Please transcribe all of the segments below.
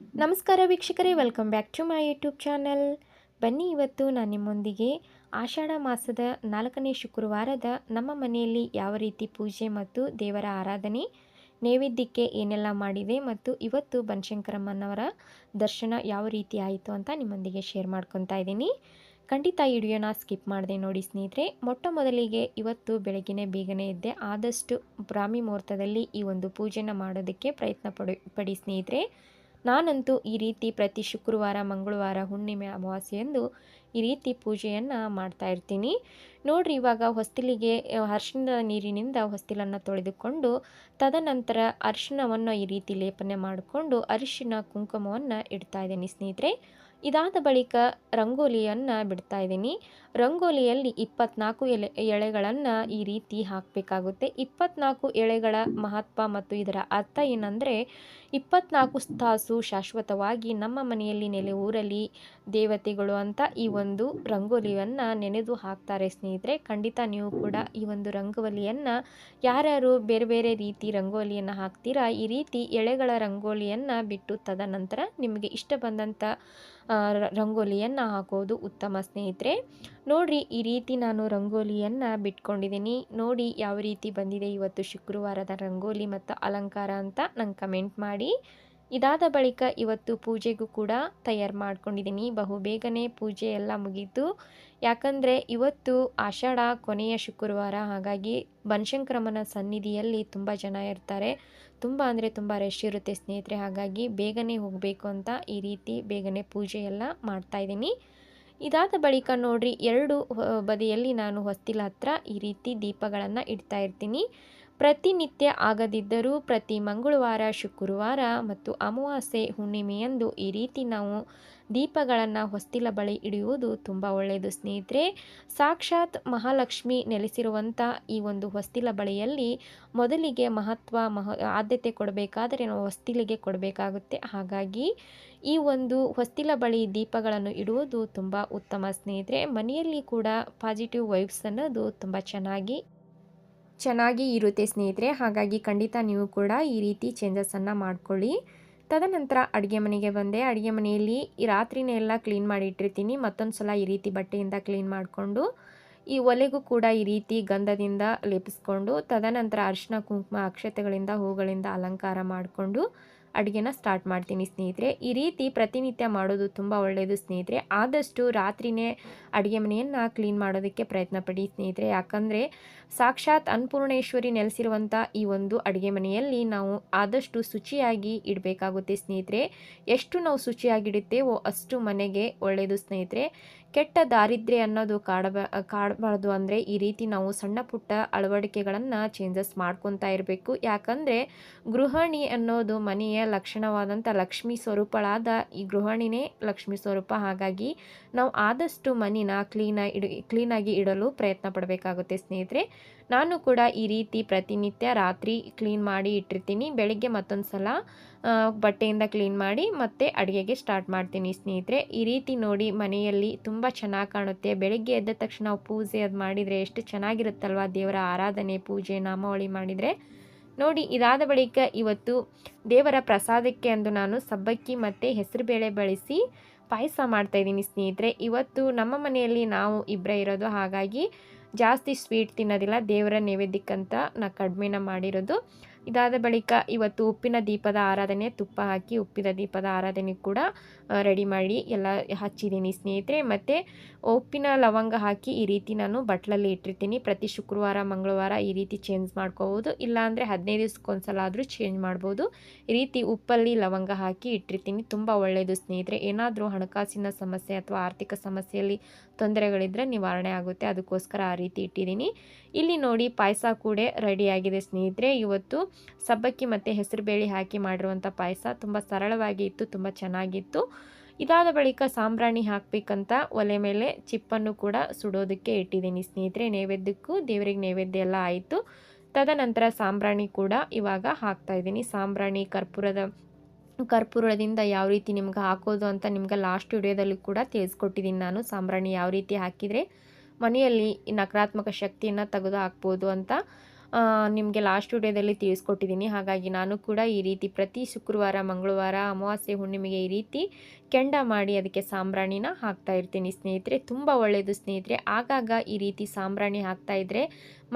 ನಮಸ್ಕಾರ ವೀಕ್ಷಕರೇ, welcome back to my YouTube channel. ಬನ್ನಿ, ಇವತ್ತು ನಾನು ನಿಮ್ಮೊಂದಿಗೆ ಆಷಾಢ ಮಾಸದ 4ನೇ ಶುಕ್ರವಾರದ ನಮ್ಮ ಮನೆಯಲ್ಲಿ ಯಾವ ರೀತಿ ಪೂಜೆ ಮತ್ತು ದೇವರ ಆರಾಧನೆ ನೈವೇದ್ಯಕ್ಕೆ ಏನೆಲ್ಲ ಮಾಡಿದೆ ಮತ್ತು ಇವತ್ತು ಬನಶಂಕರಮ್ಮನವರ ದರ್ಶನ ಯಾವ ರೀತಿ ಆಯಿತು ಅಂತ ನಿಮ್ಮೊಂದಿಗೆ ಶೇರ್ ಮಾಡ್ಕೊತಾ ಇದ್ದೀನಿ. ಖಂಡಿತ ಈ ವಿಡಿಯೋನ ಸ್ಕಿಪ್ ಮಾಡದೆ ನೋಡಿ ಸ್ನೇಹಿತರೆ. ಮೊಟ್ಟ ಮೊದಲಿಗೆ ಇವತ್ತು ಬೆಳಗ್ಗೆನೇ ಬೇಗನೆ ಇದ್ದೆ, ಆದಷ್ಟು ಬ್ರಾಹ್ಮಿ ಮುಹೂರ್ತದಲ್ಲಿ ಈ ಒಂದು ಪೂಜೆನ ಮಾಡೋದಕ್ಕೆ ಪ್ರಯತ್ನ ಪಡಿ ಸ್ನೇಹಿತರೆ. ನಾನಂತೂ ಈ ರೀತಿ ಪ್ರತಿ ಶುಕ್ರವಾರ, ಮಂಗಳವಾರ, ಹುಣ್ಣಿಮೆ, ಅಮಾವಾಸ್ಯೆಯಂದು ಈ ರೀತಿ ಪೂಜೆಯನ್ನು ಮಾಡ್ತಾ ಇರ್ತೀನಿ. ನೋಡ್ರಿ, ಇವಾಗ ಹೊಸ್ತಿಲಿಗೆ ಅರಿಶಿಣದ ನೀರಿನಿಂದ ಹೊಸ್ತಿಲನ್ನು ತೊಳೆದುಕೊಂಡು ತದನಂತರ ಅರಿಶಿಣವನ್ನು ಈ ರೀತಿ ಲೇಪನೆ ಮಾಡಿಕೊಂಡು ಅರಿಶಿಣ ಕುಂಕುಮವನ್ನು ಇಡ್ತಾ ಇದ್ದೀನಿ ಸ್ನೇಹಿತರೆ. ಇದಾದ ಬಳಿಕ ರಂಗೋಲಿಯನ್ನು ಬಿಡ್ತಾ ಇದ್ದೀನಿ. ರಂಗೋಲಿಯಲ್ಲಿ 24 ಎಳೆಗಳನ್ನು ಈ ರೀತಿ ಹಾಕಬೇಕಾಗುತ್ತೆ. 24 ಎಳೆಗಳ ಮಹತ್ವ ಮತ್ತು ಇದರ ಅರ್ಥ ಏನಂದರೆ, 24 ತಾಸು ಶಾಶ್ವತವಾಗಿ ನಮ್ಮ ಮನೆಯಲ್ಲಿ ನೆಲೆ ಊರಲಿ ದೇವತೆಗಳು ಅಂತ ಈ ಒಂದು ರಂಗೋಲಿಯನ್ನು ನೆನೆದು ಹಾಕ್ತಾರೆ ಸ್ನೇಹಿತರೆ. ಖಂಡಿತ ನೀವು ಕೂಡ ಈ ಒಂದು ರಂಗೋಲಿಯನ್ನು ಯಾರ್ಯಾರು ಬೇರೆ ಬೇರೆ ರೀತಿ ರಂಗೋಲಿಯನ್ನು ಹಾಕ್ತೀರಾ, ಈ ರೀತಿ ಎಳೆಗಳ ರಂಗೋಲಿಯನ್ನು ಬಿಟ್ಟು ತದನಂತರ ನಿಮಗೆ ಇಷ್ಟ ಬಂದಂಥ ರಂಗೋಲಿಯನ್ನು ಹಾಕೋದು ಉತ್ತಮ ಸ್ನೇಹಿತರೆ. ನೋಡ್ರಿ, ಈ ರೀತಿ ನಾನು ರಂಗೋಲಿಯನ್ನು ಬಿಟ್ಕೊಂಡಿದ್ದೀನಿ. ನೋಡಿ ಯಾವ ರೀತಿ ಬಂದಿದೆ ಇವತ್ತು ಶುಕ್ರವಾರದ ರಂಗೋಲಿ ಮತ್ತು ಅಲಂಕಾರ ಅಂತ ನಂಗೆ ಕಮೆಂಟ್ ಮಾಡಿ. ಇದಾದ ಬಳಿಕ ಇವತ್ತು ಪೂಜೆಗೂ ಕೂಡ ತಯಾರು ಮಾಡ್ಕೊಂಡಿದ್ದೀನಿ. ಬಹುಬೇಗನೆ ಪೂಜೆ ಎಲ್ಲ ಮುಗೀತು. ಯಾಕಂದರೆ ಇವತ್ತು ಆಷಾಢ ಕೊನೆಯ ಶುಕ್ರವಾರ, ಹಾಗಾಗಿ ಬನಶಂಕರಮ್ಮನ ಸನ್ನಿಧಿಯಲ್ಲಿ ತುಂಬ ಜನ ಇರ್ತಾರೆ. ತುಂಬ ಅಂದರೆ ತುಂಬ ರಶ್ ಇರುತ್ತೆ ಸ್ನೇಹಿತರೆ. ಹಾಗಾಗಿ ಬೇಗನೆ ಹೋಗಬೇಕು ಅಂತ ಈ ರೀತಿ ಬೇಗನೆ ಪೂಜೆ ಎಲ್ಲ ಮಾಡ್ತಾಯಿದ್ದೀನಿ. ಇದಾದ ಬಳಿಕ ನೋಡ್ರಿ, ಎರಡು ಬದಿಯಲ್ಲಿ ನಾನು ಹೊಸ್ತಿಲ ಹತ್ರ ಈ ರೀತಿ ದೀಪಗಳನ್ನು ಇಡ್ತಾ ಇರ್ತೀನಿ. ಪ್ರತಿನಿತ್ಯ ಆಗದಿದ್ದರೂ ಪ್ರತಿ ಮಂಗಳವಾರ, ಶುಕ್ರವಾರ ಮತ್ತು ಅಮಾವಾಸ್ಯೆ, ಹುಣ್ಣಿಮೆಯಂದು ಈ ರೀತಿ ನಾವು ದೀಪಗಳನ್ನು ಹೊಸ್ತಿಲ ಬಳಿ ಇಡುವುದು ತುಂಬ ಒಳ್ಳೆಯದು ಸ್ನೇಹಿತರೆ. ಸಾಕ್ಷಾತ್ ಮಹಾಲಕ್ಷ್ಮಿ ನೆಲೆಸಿರುವಂಥ ಈ ಒಂದು ಹೊಸ್ತಿಲ ಬಳಿಯಲ್ಲಿ ಮೊದಲಿಗೆ ಆದ್ಯತೆ ಕೊಡಬೇಕಾದರೆ ನಾವು ಹೊಸ್ತಿಲಿಗೆ ಕೊಡಬೇಕಾಗುತ್ತೆ. ಹಾಗಾಗಿ ಈ ಒಂದು ಹೊಸ್ತಿಲ ಬಳಿ ದೀಪಗಳನ್ನು ಇಡುವುದು ತುಂಬ ಉತ್ತಮ ಸ್ನೇಹಿತರೆ. ಮನೆಯಲ್ಲಿ ಕೂಡ ಪಾಸಿಟಿವ್ ವೈಬ್ಸ್ ಅನ್ನೋದು ತುಂಬ ಚೆನ್ನಾಗಿ ಇರುತ್ತೆ ಸ್ನೇಹಿತರೆ. ಹಾಗಾಗಿ ಖಂಡಿತ ನೀವು ಕೂಡ ಈ ರೀತಿ ಚೇಂಜಸನ್ನು ಮಾಡ್ಕೊಳ್ಳಿ. ತದನಂತರ ಅಡುಗೆ ಮನೆಗೆ ಬಂದೆ. ಅಡುಗೆ ಮನೆಯಲ್ಲಿ ಈ ರಾತ್ರಿನೇ ಎಲ್ಲ ಕ್ಲೀನ್ ಮಾಡಿ ಇಟ್ಟಿರ್ತೀನಿ. ಮತ್ತೊಂದು ಸಲ ಈ ರೀತಿ ಬಟ್ಟೆಯಿಂದ ಕ್ಲೀನ್ ಮಾಡಿಕೊಂಡು ಈ ಒಲೆಗೂ ಕೂಡ ಈ ರೀತಿ ಗಂಧದಿಂದ ಲೇಪಿಸ್ಕೊಂಡು ತದನಂತರ ಅರಿಶಿನ ಕುಂಕುಮ ಅಕ್ಷತೆಗಳಿಂದ ಹೂಗಳಿಂದ ಅಲಂಕಾರ ಮಾಡಿಕೊಂಡು ಅಡುಗೆನ ಸ್ಟಾರ್ಟ್ ಮಾಡ್ತೀನಿ ಸ್ನೇಹಿತರೆ. ಈ ರೀತಿ ಪ್ರತಿನಿತ್ಯ ಮಾಡೋದು ತುಂಬ ಒಳ್ಳೆಯದು ಸ್ನೇಹಿತರೆ. ಆದಷ್ಟು ರಾತ್ರಿನೇ ಅಡುಗೆ ಮನೆಯನ್ನು ಕ್ಲೀನ್ ಮಾಡೋದಕ್ಕೆ ಪ್ರಯತ್ನ ಪಡಿ ಸ್ನೇಹಿತರೆ. ಯಾಕಂದರೆ ಸಾಕ್ಷಾತ್ ಅನ್ನಪೂರ್ಣೇಶ್ವರಿ ನೆಲೆಸಿರುವಂಥ ಈ ಒಂದು ಅಡುಗೆ ಮನೆಯಲ್ಲಿ ನಾವು ಆದಷ್ಟು ಶುಚಿಯಾಗಿ ಇಡಬೇಕಾಗುತ್ತೆ ಸ್ನೇಹಿತರೆ. ಎಷ್ಟು ನಾವು ಶುಚಿಯಾಗಿಡುತ್ತೇವೋ ಅಷ್ಟು ಮನೆಗೆ ಒಳ್ಳೆಯದು ಸ್ನೇಹಿತರೆ. ಕೆಟ್ಟ ದಾರಿದ್ರ್ಯ ಅನ್ನೋದು ಕಾಡಬಾರ್ದು ಅಂದರೆ ಈ ರೀತಿ ನಾವು ಸಣ್ಣ ಪುಟ್ಟ ಅಳವಡಿಕೆಗಳನ್ನು ಚೇಂಜಸ್ ಮಾಡ್ಕೊತಾ ಇರಬೇಕು. ಯಾಕಂದರೆ ಗೃಹಿಣಿ ಅನ್ನೋದು ಮನೆಯ ಲಕ್ಷಣವಾದಂಥ ಲಕ್ಷ್ಮೀ ಸ್ವರೂಪಳಾದ ಈ ಗೃಹಿಣಿನೇ ಲಕ್ಷ್ಮೀ ಸ್ವರೂಪ. ಹಾಗಾಗಿ ನಾವು ಆದಷ್ಟು ಮನೆನ ಕ್ಲೀನಾಗಿ ಇಡಲು ಪ್ರಯತ್ನ ಪಡಬೇಕಾಗುತ್ತೆ ಸ್ನೇಹಿತರೆ. ನಾನು ಕೂಡ ಈ ರೀತಿ ಪ್ರತಿನಿತ್ಯ ರಾತ್ರಿ ಕ್ಲೀನ್ ಮಾಡಿ ಇಟ್ಟಿರ್ತೀನಿ. ಬೆಳಿಗ್ಗೆ ಮತ್ತೊಂದು ಸಲ ಬಟ್ಟೆಯಿಂದ ಕ್ಲೀನ್ ಮಾಡಿ ಮತ್ತೆ ಅಡುಗೆಗೆ ಸ್ಟಾರ್ಟ್ ಮಾಡ್ತೀನಿ ಸ್ನೇಹಿತರೆ. ಈ ರೀತಿ ನೋಡಿ ಮನೆಯಲ್ಲಿ ತುಂಬ ಚೆನ್ನಾಗಿ ಕಾಣುತ್ತೆ. ಬೆಳಗ್ಗೆ ಎದ್ದ ತಕ್ಷಣ ನಾವು ಪೂಜೆ ಅದು ಮಾಡಿದರೆ ಎಷ್ಟು ಚೆನ್ನಾಗಿರುತ್ತಲ್ವ, ದೇವರ ಆರಾಧನೆ, ಪೂಜೆ, ನಾಮಾವಳಿ ಮಾಡಿದರೆ ನೋಡಿ. ಇದಾದ ಬಳಿಕ ಇವತ್ತು ದೇವರ ಪ್ರಸಾದಕ್ಕೆ ಅಂದು ನಾನು ಸಬ್ಬಕ್ಕಿ ಮತ್ತು ಹೆಸರುಬೇಳೆ ಬಳಸಿ ಪಾಯಸ ಮಾಡ್ತಾಯಿದ್ದೀನಿ ಸ್ನೇಹಿತರೆ. ಇವತ್ತು ನಮ್ಮ ಮನೆಯಲ್ಲಿ ನಾವು ಇಬ್ಬರೇ ಇರೋದು, ಹಾಗಾಗಿ ಜಾಸ್ತಿ ಸ್ವೀಟ್ ತಿನ್ನೋದಿಲ್ಲ. ದೇವರ ನೈವೇದ್ಯಕ್ಕಂತ ನಾನು ಕಡಿಮೆನ ಮಾಡಿರೋದು. ಇದಾದ ಬಳಿಕ ಇವತ್ತು ಉಪ್ಪಿನ ದೀಪದ ಆರಾಧನೆ, ತುಪ್ಪ ಹಾಕಿ ಉಪ್ಪಿನ ದೀಪದ ಆರಾಧನೆ ಕೂಡ ರೆಡಿ ಮಾಡಿ ಎಲ್ಲ ಹಚ್ಚಿದ್ದೀನಿ ಸ್ನೇಹಿತರೆ. ಮತ್ತು ಉಪ್ಪಿನ ಲವಂಗ ಹಾಕಿ ಈ ರೀತಿ ನಾನು ಬಟ್ಲಲ್ಲಿ ಇಟ್ಟಿರ್ತೀನಿ. ಪ್ರತಿ ಶುಕ್ರವಾರ, ಮಂಗಳವಾರ ಈ ರೀತಿ ಚೇಂಜ್ ಮಾಡ್ಕೋಬೋದು. ಇಲ್ಲಾಂದರೆ 15 ದಿವಸಕ್ಕೊಂದ್ಸಲ ಆದರೂ ಚೇಂಜ್ ಮಾಡ್ಬೋದು. ಈ ರೀತಿ ಉಪ್ಪಲ್ಲಿ ಲವಂಗ ಹಾಕಿ ಇಟ್ಟಿರ್ತೀನಿ. ತುಂಬ ಒಳ್ಳೆಯದು ಸ್ನೇಹಿತರೆ. ಏನಾದರೂ ಹಣಕಾಸಿನ ಸಮಸ್ಯೆ ಅಥವಾ ಆರ್ಥಿಕ ಸಮಸ್ಯೆಯಲ್ಲಿ ತೊಂದರೆಗಳಿದ್ದರೆ ನಿವಾರಣೆ ಆಗುತ್ತೆ. ಅದಕ್ಕೋಸ್ಕರ ಆ ರೀತಿ ಇಟ್ಟಿದ್ದೀನಿ. ಇಲ್ಲಿ ನೋಡಿ, ಪಾಯಸ ಕೂಡ ರೆಡಿಯಾಗಿದೆ ಸ್ನೇಹಿತರೆ. ಇವತ್ತು ಸಬ್ಬಕ್ಕಿ ಮತ್ತು ಹೆಸರುಬೇಳೆ ಹಾಕಿ ಮಾಡಿರುವಂಥ ಪಾಯಸ ತುಂಬ ಸರಳವಾಗಿ ಇತ್ತು, ತುಂಬ ಚೆನ್ನಾಗಿತ್ತು. ಇದಾದ ಬಳಿಕ ಸಾಂಬ್ರಾಣಿ ಹಾಕಬೇಕಂತ ಒಲೆ ಮೇಲೆ ಚಿಪ್ಪನ್ನು ಕೂಡ ಸುಡೋದಕ್ಕೆ ಇಟ್ಟಿದ್ದೀನಿ ಸ್ನೇಹಿತರೆ. ನೈವೇದ್ಯಕ್ಕೂ ದೇವರಿಗೆ ನೈವೇದ್ಯ ಎಲ್ಲ ಆಯಿತು. ತದನಂತರ ಸಾಂಬ್ರಾಣಿ ಕೂಡ ಇವಾಗ ಹಾಕ್ತಾಯಿದ್ದೀನಿ. ಸಾಂಬ್ರಾಣಿ ಕರ್ಪೂರದಿಂದ ಯಾವ ರೀತಿ ನಿಮ್ಗೆ ಹಾಕೋದು ಅಂತ ನಿಮ್ಗೆ ಲಾಸ್ಟ್ ವಿಡಿಯೋದಲ್ಲಿ ಕೂಡ ತಿಳಿಸ್ಕೊಟ್ಟಿದ್ದೀನಿ ನಾನು. ಸಾಂಬ್ರಾಣಿ ಯಾವ ರೀತಿ ಹಾಕಿದರೆ ಮನೆಯಲ್ಲಿ ನಕಾರಾತ್ಮಕ ಶಕ್ತಿಯನ್ನು ತೆಗೆದು ಹಾಕ್ಬೋದು ಅಂತ. ನಿಮಗೆ ಲಾಸ್ಟ್ ವಿಡಿಯೋದಲ್ಲಿ ತಿಳಿಸ್ಕೊಟ್ಟಿದ್ದೀನಿ. ಹಾಗಾಗಿ ನಾನು ಕೂಡ ಈ ರೀತಿ ಪ್ರತಿ ಶುಕ್ರವಾರ, ಮಂಗಳವಾರ, ಅಮಾವಾಸ್ಯೆ, ಹುಣ್ಣಿಮೆಗೆ ಈ ರೀತಿ ಕೆಂಡ ಮಾಡಿ ಅದಕ್ಕೆ ಸಾಂಬ್ರಾಣಿನ ಹಾಕ್ತಾ ಇರ್ತೀನಿ ಸ್ನೇಹಿತರೆ. ತುಂಬ ಒಳ್ಳೆಯದು ಸ್ನೇಹಿತರೆ. ಆಗಾಗ ಈ ರೀತಿ ಸಾಂಬ್ರಾಣಿ ಹಾಕ್ತಾ ಇದ್ದರೆ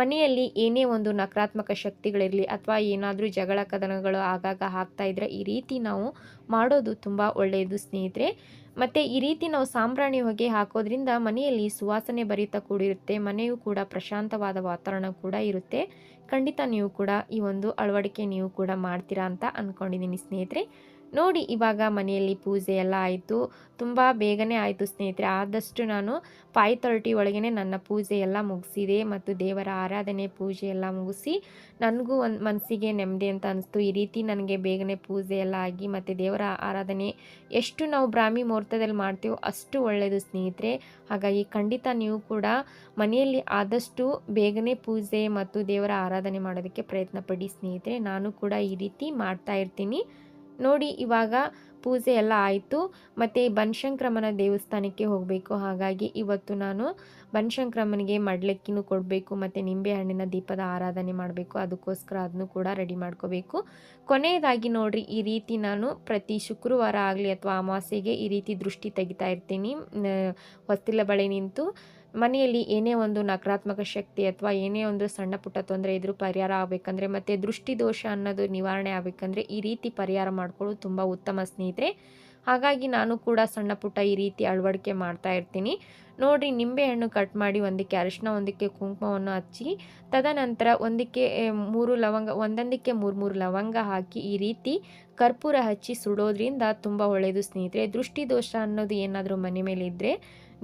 ಮನೆಯಲ್ಲಿ ಏನೇ ಒಂದು ನಕಾರಾತ್ಮಕ ಶಕ್ತಿಗಳಿರಲಿ ಅಥವಾ ಏನಾದರೂ ಜಗಳ ಕದನಗಳು ಆಗಾಗ ಆಗ್ತಾ ಇದ್ದರೆ ಈ ರೀತಿ ನಾವು ಮಾಡೋದು ತುಂಬ ಒಳ್ಳೆಯದು ಸ್ನೇಹಿತರೆ. ಮತ್ತು ಈ ರೀತಿ ನಾವು ಸಾಂಬ್ರಾಣಿ ಹೊಗೆ ಹಾಕೋದ್ರಿಂದ ಮನೆಯಲ್ಲಿ ಸುವಾಸನೆ ಭರಿತ ಕೂಡಿರುತ್ತೆ. ಮನೆಯೂ ಕೂಡ ಪ್ರಶಾಂತವಾದ ವಾತಾವರಣ ಕೂಡ ಇರುತ್ತೆ. ಖಂಡಿತ ನೀವು ಕೂಡ ಈ ಒಂದು ಅಳವಡಿಕೆ ನೀವು ಕೂಡ ಮಾಡ್ತೀರಾ ಅಂತ ಅಂದ್ಕೊಂಡಿದ್ದೀನಿ ಸ್ನೇಹಿತರೆ. ನೋಡಿ, ಇವಾಗ ಮನೆಯಲ್ಲಿ ಪೂಜೆ ಎಲ್ಲ ಆಯಿತು. ತುಂಬ ಬೇಗನೆ ಆಯಿತು ಸ್ನೇಹಿತರೆ. ಆದಷ್ಟು ನಾನು 5:30 ಒಳಗೇ ನನ್ನ ಪೂಜೆ ಎಲ್ಲ ಮುಗಿಸಿದೆ ಮತ್ತು ದೇವರ ಆರಾಧನೆ ಪೂಜೆ ಎಲ್ಲ ಮುಗಿಸಿ ನನಗೂ ಒಂದು ಮನಸ್ಸಿಗೆ ನೆಮ್ಮದಿ ಅಂತ ಅನಿಸ್ತು. ಈ ರೀತಿ ನನಗೆ ಬೇಗನೆ ಪೂಜೆ ಎಲ್ಲ ಆಗಿ ಮತ್ತು ದೇವರ ಆರಾಧನೆ ಎಷ್ಟು ನಾವು ಬ್ರಾಹ್ಮಿ ಮುಹೂರ್ತದಲ್ಲಿ ಮಾಡ್ತೀವೋ ಅಷ್ಟು ಒಳ್ಳೆಯದು ಸ್ನೇಹಿತರೆ. ಹಾಗಾಗಿ ಖಂಡಿತ ನೀವು ಕೂಡ ಮನೆಯಲ್ಲಿ ಆದಷ್ಟು ಬೇಗನೆ ಪೂಜೆ ಮತ್ತು ದೇವರ ಆರಾಧನೆ ಮಾಡೋದಕ್ಕೆ ಪ್ರಯತ್ನ ಪಡಿ ಸ್ನೇಹಿತರೆ. ನಾನು ಕೂಡ ಈ ರೀತಿ ಮಾಡ್ತಾ ಇರ್ತೀನಿ. ನೋಡಿ, ಇವಾಗ ಪೂಜೆ ಎಲ್ಲ ಆಯಿತು. ಮತ್ತು ಬನಶಂಕರಮ್ಮನ ದೇವಸ್ಥಾನಕ್ಕೆ ಹೋಗಬೇಕು. ಹಾಗಾಗಿ ಇವತ್ತು ನಾನು ಬನಶಂಕರಮ್ಮನಿಗೆ ಮಡ್ಲಕ್ಕಿನೂ ಕೊಡಬೇಕು ಮತ್ತು ನಿಂಬೆಹಣ್ಣಿನ ದೀಪದ ಆರಾಧನೆ ಮಾಡಬೇಕು. ಅದಕ್ಕೋಸ್ಕರ ಅದನ್ನು ಕೂಡ ರೆಡಿ ಮಾಡ್ಕೋಬೇಕು. ಕೊನೆಯದಾಗಿ ನೋಡಿರಿ, ಈ ರೀತಿ ನಾನು ಪ್ರತಿ ಶುಕ್ರವಾರ ಆಗಲಿ ಅಥವಾ ಅಮಾವಾಸ್ಯೆಗೆ ಈ ರೀತಿ ದೃಷ್ಟಿ ತೆಗಿತಾ ಇರ್ತೀನಿ. ಹೊಸ್ತಿಲ ಬಳಿ ನಿಂತು ಮನೆಯಲ್ಲಿ ಏನೇ ಒಂದು ನಕಾರಾತ್ಮಕ ಶಕ್ತಿ ಅಥವಾ ಏನೇ ಒಂದು ಸಣ್ಣ ಪುಟ್ಟ ತೊಂದರೆ ಇದ್ರೂ ಪರಿಹಾರ ಆಗಬೇಕಂದ್ರೆ ಮತ್ತು ದೃಷ್ಟಿ ದೋಷ ಅನ್ನೋದು ನಿವಾರಣೆ ಆಗಬೇಕಂದ್ರೆ ಈ ರೀತಿ ಪರಿಹಾರ ಮಾಡ್ಕೊಳ್ಳೋದು ತುಂಬ ಉತ್ತಮ ಸ್ನೇಹಿತರೆ. ಹಾಗಾಗಿ ನಾನು ಕೂಡ ಸಣ್ಣ ಪುಟ್ಟ ಈ ರೀತಿ ಅಳವಡಿಕೆ ಮಾಡ್ತಾ ಇರ್ತೀನಿ. ನೋಡಿರಿ, ನಿಂಬೆಹಣ್ಣು ಕಟ್ ಮಾಡಿ ಒಂದಕ್ಕೆ ಅರಿಶಿನ, ಒಂದಕ್ಕೆ ಕುಂಕುಮವನ್ನು ಹಚ್ಚಿ ತದನಂತರ ಒಂದಕ್ಕೆ 3 ಲವಂಗ, ಒಂದೊಂದಕ್ಕೆ 3 ಲವಂಗ ಹಾಕಿ ಈ ರೀತಿ ಕರ್ಪೂರ ಹಚ್ಚಿ ಸುಡೋದ್ರಿಂದ ತುಂಬ ಒಳ್ಳೆಯದು ಸ್ನೇಹಿತರೆ. ದೃಷ್ಟಿ ದೋಷ ಅನ್ನೋದು ಏನಾದರೂ ಮನೆ ಮೇಲೆ ಇದ್ದರೆ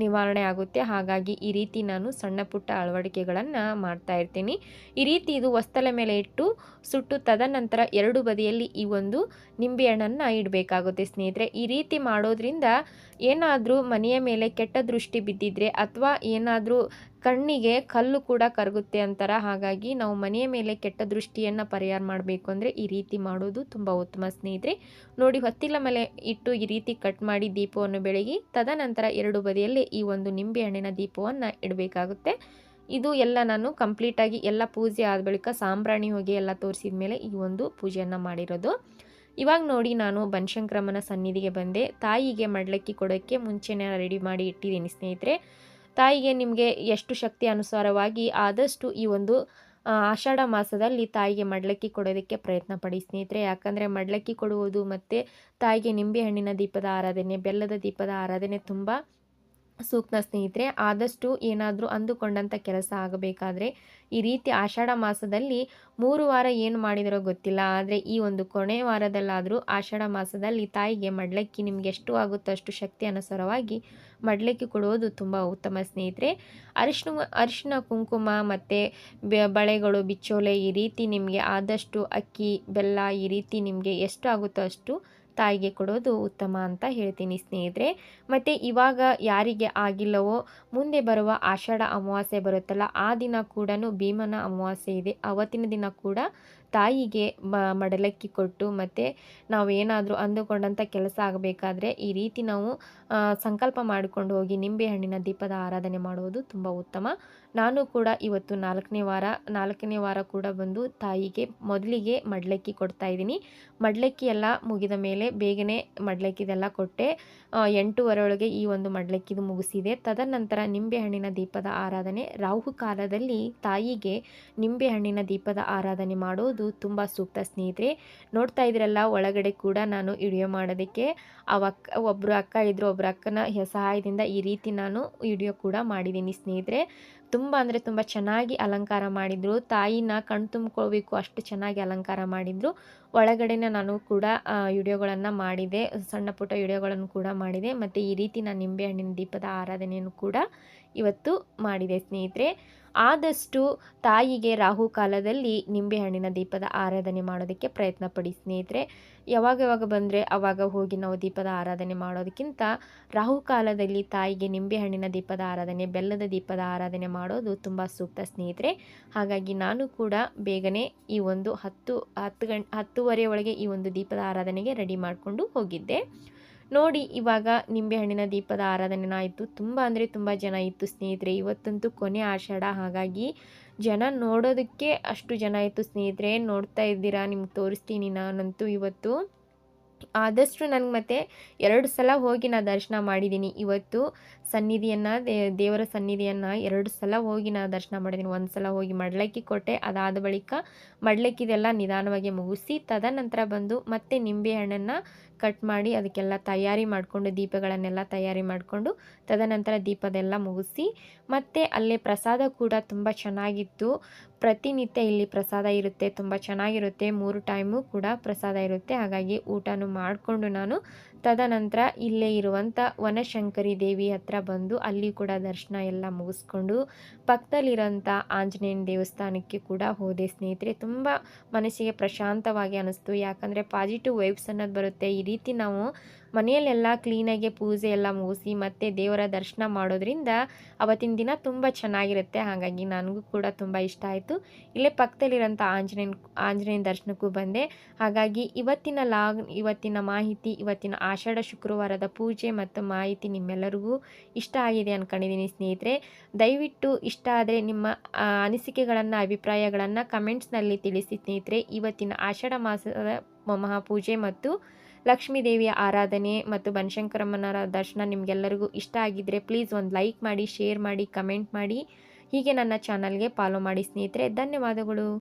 ನಿವಾರಣೆ ಆಗುತ್ತೆ. ಹಾಗಾಗಿ ಈ ರೀತಿ ನಾನು ಸಣ್ಣ ಪುಟ್ಟ ಅಳವಡಿಕೆಗಳನ್ನು ಮಾಡ್ತಾ ಇರ್ತೀನಿ. ಈ ರೀತಿ ಇದು ಹೊಸ್ತಲೆ ಮೇಲೆ ಇಟ್ಟು ಸುಟ್ಟು ತದನಂತರ 2 ಬದಿಯಲ್ಲಿ ಈ ಒಂದು ನಿಂಬೆಹಣ್ಣನ್ನು ಇಡಬೇಕಾಗುತ್ತೆ ಸ್ನೇಹಿತರೆ. ಈ ರೀತಿ ಮಾಡೋದ್ರಿಂದ ಏನಾದರೂ ಮನೆಯ ಮೇಲೆ ಕೆಟ್ಟ ದೃಷ್ಟಿ ಬಿದ್ದಿದ್ರೆ ಅಥವಾ ಏನಾದರೂ ಕಣ್ಣಿಗೆ ಕಲ್ಲು ಕೂಡ ಕರಗುತ್ತೆ ಅಂತಾರೆ. ಹಾಗಾಗಿ ನಾವು ಮನೆಯ ಮೇಲೆ ಕೆಟ್ಟ ದೃಷ್ಟಿಯನ್ನು ಪರಿಹಾರ ಮಾಡಬೇಕು ಅಂದರೆ ಈ ರೀತಿ ಮಾಡೋದು ತುಂಬ ಉತ್ತಮ ಸ್ನೇಹಿತರೆ. ನೋಡಿ, ಹೊತ್ತಿಲ ಮೇಲೆ ಇಟ್ಟು ಈ ರೀತಿ ಕಟ್ ಮಾಡಿ ದೀಪವನ್ನು ಬೆಳಗಿ ತದನಂತರ 2 ಬದಿಯಲ್ಲಿ ಈ ಒಂದು ನಿಂಬೆಹಣ್ಣಿನ ದೀಪವನ್ನು ಇಡಬೇಕಾಗುತ್ತೆ. ಇದು ಎಲ್ಲ ನಾನು ಕಂಪ್ಲೀಟಾಗಿ ಎಲ್ಲ ಪೂಜೆ ಆದ ಬಳಿಕ ಸಾಂಬ್ರಾಣಿ ಹೊಗೆ ಎಲ್ಲ ತೋರಿಸಿದ ಮೇಲೆ ಈ ಒಂದು ಪೂಜೆಯನ್ನು ಮಾಡಿರೋದು. ಇವಾಗ ನೋಡಿ, ನಾನು ಬನಶಂಕರಮ್ಮನ ಸನ್ನಿಧಿಗೆ ಬಂದೆ. ತಾಯಿಗೆ ಮಡ್ಲಕ್ಕಿ ಕೊಡೋಕ್ಕೆ ಮುಂಚೆನೇ ರೆಡಿ ಮಾಡಿ ಇಟ್ಟಿದ್ದೀನಿ ಸ್ನೇಹಿತರೆ. ತಾಯಿಗೆ ನಿಮಗೆ ಎಷ್ಟು ಶಕ್ತಿ ಅನುಸಾರವಾಗಿ ಆದಷ್ಟು ಈ ಒಂದು ಆಷಾಢ ಮಾಸದಲ್ಲಿ ತಾಯಿಗೆ ಮಡ್ಲಕ್ಕಿ ಕೊಡೋದಕ್ಕೆ ಪ್ರಯತ್ನ ಪಡಿ ಸ್ನೇಹಿತರೆ. ಯಾಕಂದರೆ ಮಡ್ಲಕ್ಕಿ ಕೊಡುವುದು ಮತ್ತು ತಾಯಿಗೆ ನಿಂಬೆಹಣ್ಣಿನ ದೀಪದ ಆರಾಧನೆ, ಬೆಲ್ಲದ ದೀಪದ ಆರಾಧನೆ ತುಂಬ ಸೂಕ್ತ ಸ್ನೇಹಿತರೆ. ಆದಷ್ಟು ಏನಾದರೂ ಅಂದುಕೊಂಡಂಥ ಕೆಲಸ ಆಗಬೇಕಾದ್ರೆ ಈ ರೀತಿ ಆಷಾಢ ಮಾಸದಲ್ಲಿ 3 ವಾರ ಏನು ಮಾಡಿದರೋ ಗೊತ್ತಿಲ್ಲ, ಆದರೆ ಈ ಒಂದು ಕೊನೆ ವಾರದಲ್ಲಾದರೂ ಆಷಾಢ ಮಾಸದಲ್ಲಿ ತಾಯಿಗೆ ಮಡ್ಲಕ್ಕಿ ನಿಮಗೆ ಎಷ್ಟು ಆಗುತ್ತೋ ಅಷ್ಟು ಶಕ್ತಿ ಅನುಸಾರವಾಗಿ ಮಡ್ಲಕ್ಕಿ ಕೊಡುವುದು ತುಂಬ ಉತ್ತಮ ಸ್ನೇಹಿತರೆ. ಅರಿಶಿನ ಕುಂಕುಮ ಮತ್ತು ಬಳೆಗಳು, ಬಿಚ್ಚೋಲೆ ಈ ರೀತಿ ನಿಮಗೆ ಆದಷ್ಟು ಅಕ್ಕಿ, ಬೆಲ್ಲ ಈ ರೀತಿ ನಿಮಗೆ ಎಷ್ಟು ಆಗುತ್ತೋ ಅಷ್ಟು ತಾಯಿಗೆ ಕೊಡೋದು ಉತ್ತಮ ಅಂತ ಹೇಳ್ತೀನಿ ಸ್ನೇಹಿತರೆ. ಮತ್ತು ಇವಾಗ ಯಾರಿಗೆ ಆಗಿಲ್ಲವೋ ಮುಂದೆ ಬರುವ ಆಷಾಢ ಅಮಾವಾಸ್ಯೆ ಬರುತ್ತಲ್ಲ, ಆ ದಿನ ಕೂಡ ಭೀಮನ ಅಮಾವಾಸ್ಯೆ ಇದೆ. ಅವತ್ತಿನ ದಿನ ಕೂಡ ತಾಯಿಗೆ ಮಡಲಕ್ಕಿ ಕೊಟ್ಟು ಮತ್ತು ನಾವು ಏನಾದರೂ ಅಂದುಕೊಂಡಂಥ ಕೆಲಸ ಆಗಬೇಕಾದ್ರೆ ಈ ರೀತಿ ನಾವು ಸಂಕಲ್ಪ ಮಾಡಿಕೊಂಡು ಹೋಗಿ ನಿಂಬೆಹಣ್ಣಿನ ದೀಪದ ಆರಾಧನೆ ಮಾಡುವುದು ತುಂಬ ಉತ್ತಮ. ನಾನು ಕೂಡ ಇವತ್ತು 4ನೇ ವಾರ ಕೂಡ ಬಂದು ತಾಯಿಗೆ ಮೊದಲಿಗೆ ಮಡ್ಲಕ್ಕಿ ಕೊಡ್ತಾ ಇದ್ದೀನಿ. ಮಡ್ಲಕ್ಕಿ ಎಲ್ಲ ಮುಗಿದ ಮೇಲೆ ಬೇಗನೆ ಮಡ್ಲಕ್ಕಿದೆಲ್ಲ ಕೊಟ್ಟೆ. 8:30 ಒಳಗೆ ಈ ಒಂದು ಮಡ್ಲಕ್ಕಿದು ಮುಗಿಸಿದೆ. ತದನಂತರ ನಿಂಬೆಹಣ್ಣಿನ ದೀಪದ ಆರಾಧನೆ, ರಾಹು ಕಾಲದಲ್ಲಿ ತಾಯಿಗೆ ನಿಂಬೆಹಣ್ಣಿನ ದೀಪದ ಆರಾಧನೆ ಮಾಡೋದು ತುಂಬ ಸೂಕ್ತ ಸ್ನೇಹಿತರೆ. ನೋಡ್ತಾ ಇದ್ರಲ್ಲ, ಒಳಗಡೆ ಕೂಡ ನಾನು ವಿಡಿಯೋ ಮಾಡೋದಕ್ಕೆ ಒಬ್ಬರು ಅಕ್ಕ ಇದ್ದರು. ಒಬ್ಬರ ಅಕ್ಕನ ಸಹಾಯದಿಂದ ಈ ರೀತಿ ನಾನು ವಿಡಿಯೋ ಕೂಡ ಮಾಡಿದ್ದೀನಿ ಸ್ನೇಹಿತರೆ. ತುಂಬ ಅಂದರೆ ತುಂಬ ಚೆನ್ನಾಗಿ ಅಲಂಕಾರ ಮಾಡಿದರು. ತಾಯಿನ ಕಣ್ ತುಂಬ್ಕೊಳ್ಬೇಕು ಅಷ್ಟು ಚೆನ್ನಾಗಿ ಅಲಂಕಾರ ಮಾಡಿದರು. ಒಳಗಡೆನ ನಾನು ಕೂಡ ವಿಡಿಯೋಗಳನ್ನು ಮಾಡಿದೆ, ಸಣ್ಣ ಪುಟ್ಟ ವಿಡಿಯೋಗಳನ್ನು ಕೂಡ ಮಾಡಿದೆ. ಮತ್ತು ಈ ರೀತಿ ನಾನು ನಿಂಬೆಹಣ್ಣಿನ ದೀಪದ ಆರಾಧನೆಯನ್ನು ಕೂಡ ಇವತ್ತು ಮಾಡಿದೆ ಸ್ನೇಹಿತರೆ. ಆದಷ್ಟು ತಾಯಿಗೆ ರಾಹು ಕಾಲದಲ್ಲಿ ನಿಂಬೆಹಣ್ಣಿನ ದೀಪದ ಆರಾಧನೆ ಮಾಡೋದಕ್ಕೆ ಪ್ರಯತ್ನ ಪಡಿ ಸ್ನೇಹಿತರೆ. ಯಾವಾಗ ಬಂದರೆ ಆವಾಗ ಹೋಗಿ ನಾವು ದೀಪದ ಆರಾಧನೆ ಮಾಡೋದಕ್ಕಿಂತ ರಾಹು ಕಾಲದಲ್ಲಿ ತಾಯಿಗೆ ನಿಂಬೆಹಣ್ಣಿನ ದೀಪದ ಆರಾಧನೆ, ಬೆಲ್ಲದ ದೀಪದ ಆರಾಧನೆ ಮಾಡೋದು ತುಂಬ ಸೂಕ್ತ ಸ್ನೇಹಿತರೆ. ಹಾಗಾಗಿ ನಾನು ಕೂಡ ಬೇಗನೆ ಈ ಒಂದು 10:30 ಒಳಗೆ ಈ ಒಂದು ದೀಪದ ಆರಾಧನೆಗೆ ರೆಡಿ ಮಾಡಿಕೊಂಡು ಹೋಗಿದ್ದೆ. ನೋಡಿ, ಇವಾಗ ನಿಂಬೆಹಣ್ಣಿನ ದೀಪದ ಆರಾಧನೆ ಆಯಿತು. ತುಂಬ ಅಂದರೆ ತುಂಬ ಜನ ಇತ್ತು ಸ್ನೇಹಿತರೆ. ಇವತ್ತಂತೂ ಕೊನೆ ಆಷಾಢ, ಹಾಗಾಗಿ ಜನ ನೋಡೋದಕ್ಕೆ ಅಷ್ಟು ಜನ ಇತ್ತು ಸ್ನೇಹಿತರೆ. ನೋಡ್ತಾ ಇದ್ದೀರಾ, ನಿಮ್ಗೆ ತೋರಿಸ್ತೀನಿ ನಾನಂತೂ ಇವತ್ತು. ಆದಷ್ಟು ನನಗೆ ಮತ್ತೆ 2 ಸಲ ಹೋಗಿ ದರ್ಶನ ಮಾಡಿದ್ದೀನಿ ಇವತ್ತು. ಸನ್ನಿಧಿಯನ್ನು ದೇವರ ಸನ್ನಿಧಿಯನ್ನು 2 ಸಲ ಹೋಗಿ ದರ್ಶನ ಮಾಡಿದ್ದೀನಿ. 1 ಸಲ ಹೋಗಿ ಮಡಿಲಕ್ಕಿ ಕೊಟ್ಟೆ. ಅದಾದ ಬಳಿಕ ಮಡಿಲಕ್ಕಿದೆಲ್ಲ ನಿಧಾನವಾಗಿ ಮುಗಿಸಿ ತದನಂತರ ಬಂದು ಮತ್ತೆ ನಿಂಬೆ ಹಣ್ಣನ್ನು ಕಟ್ ಮಾಡಿ ಅದಕ್ಕೆಲ್ಲ ತಯಾರಿ ಮಾಡಿಕೊಂಡು, ದೀಪಗಳನ್ನೆಲ್ಲ ತಯಾರಿ ಮಾಡಿಕೊಂಡು ತದನಂತರ ದೀಪದೆಲ್ಲ ಮುಗಿಸಿ ಮತ್ತು ಅಲ್ಲೇ ಪ್ರಸಾದ ಕೂಡ ತುಂಬ ಚೆನ್ನಾಗಿತ್ತು. ಪ್ರತಿನಿತ್ಯ ಇಲ್ಲಿ ಪ್ರಸಾದ ಇರುತ್ತೆ, ತುಂಬ ಚೆನ್ನಾಗಿರುತ್ತೆ. 3 ಟೈಮು ಕೂಡ ಪ್ರಸಾದ ಇರುತ್ತೆ. ಹಾಗಾಗಿ ಊಟನೂ ಮಾಡಿಕೊಂಡು ನಾನು ತದನಂತರ ಇಲ್ಲೇ ಇರುವಂಥ ವನಶಂಕರಿ ದೇವಿ ಹತ್ರ ಬಂದು ಅಲ್ಲಿ ಕೂಡ ದರ್ಶನ ಎಲ್ಲ ಮುಗಿಸ್ಕೊಂಡು ಪಕ್ಕದಲ್ಲಿರೋಂಥ ಆಂಜನೇಯನ ದೇವಸ್ಥಾನಕ್ಕೆ ಕೂಡ ಹೋದೆ ಸ್ನೇಹಿತರೆ. ತುಂಬ ಮನಸ್ಸಿಗೆ ಪ್ರಶಾಂತವಾಗಿ ಅನ್ನಿಸ್ತು. ಯಾಕಂದರೆ ಪಾಸಿಟಿವ್ ವೈಬ್ಸ್ ಅನ್ನೋದು ಬರುತ್ತೆ. ಈ ರೀತಿ ನಾವು ಮನೆಯಲ್ಲೆಲ್ಲ ಕ್ಲೀನಾಗಿ ಪೂಜೆ ಎಲ್ಲ ಮುಗಿಸಿ ಮತ್ತು ದೇವರ ದರ್ಶನ ಮಾಡೋದ್ರಿಂದ ಅವತ್ತಿನ ದಿನ ತುಂಬ ಚೆನ್ನಾಗಿರುತ್ತೆ. ಹಾಗಾಗಿ ನನಗೂ ಕೂಡ ತುಂಬ ಇಷ್ಟ ಆಯಿತು. ಇಲ್ಲೇ ಪಕ್ಕದಲ್ಲಿರೋಂಥ ಆಂಜನೇಯನ ದರ್ಶನಕ್ಕೂ ಬಂದೆ. ಹಾಗಾಗಿ ಇವತ್ತಿನ ಮಾಹಿತಿ, ಇವತ್ತಿನ ಆಷಾಢ ಶುಕ್ರವಾರದ ಪೂಜೆ ಮತ್ತು ಮಾಹಿತಿ ನಿಮ್ಮೆಲ್ಲರಿಗೂ ಇಷ್ಟ ಆಗಿದೆ ಅಂದ್ಕೊಂಡಿದ್ದೀನಿ ಸ್ನೇಹಿತರೆ. ದಯವಿಟ್ಟು ಇಷ್ಟ ಆದರೆ ನಿಮ್ಮ ಅನಿಸಿಕೆಗಳನ್ನು, ಅಭಿಪ್ರಾಯಗಳನ್ನು ಕಮೆಂಟ್ಸ್ನಲ್ಲಿ ತಿಳಿಸಿ ಸ್ನೇಹಿತರೆ. ಇವತ್ತಿನ ಆಷಾಢ ಮಾಸದ ಮಹಾಪೂಜೆ ಮತ್ತು ಲಕ್ಷ್ಮೀ ದೇವಿಯ ಆರಾಧನೆ ಮತ್ತು ಬನಶಂಕರಮ್ಮನವರ ದರ್ಶನ ನಿಮಗೆಲ್ಲರಿಗೂ ಇಷ್ಟ ಆಗಿದ್ದರೆ ಪ್ಲೀಸ್ ಒಂದು ಲೈಕ್ ಮಾಡಿ, ಶೇರ್ ಮಾಡಿ, ಕಮೆಂಟ್ ಮಾಡಿ. ಹೀಗೆ ನನ್ನ ಚಾನಲ್ಗೆ ಫಾಲೋ ಮಾಡಿ ಸ್ನೇಹಿತರೆ. ಧನ್ಯವಾದಗಳು.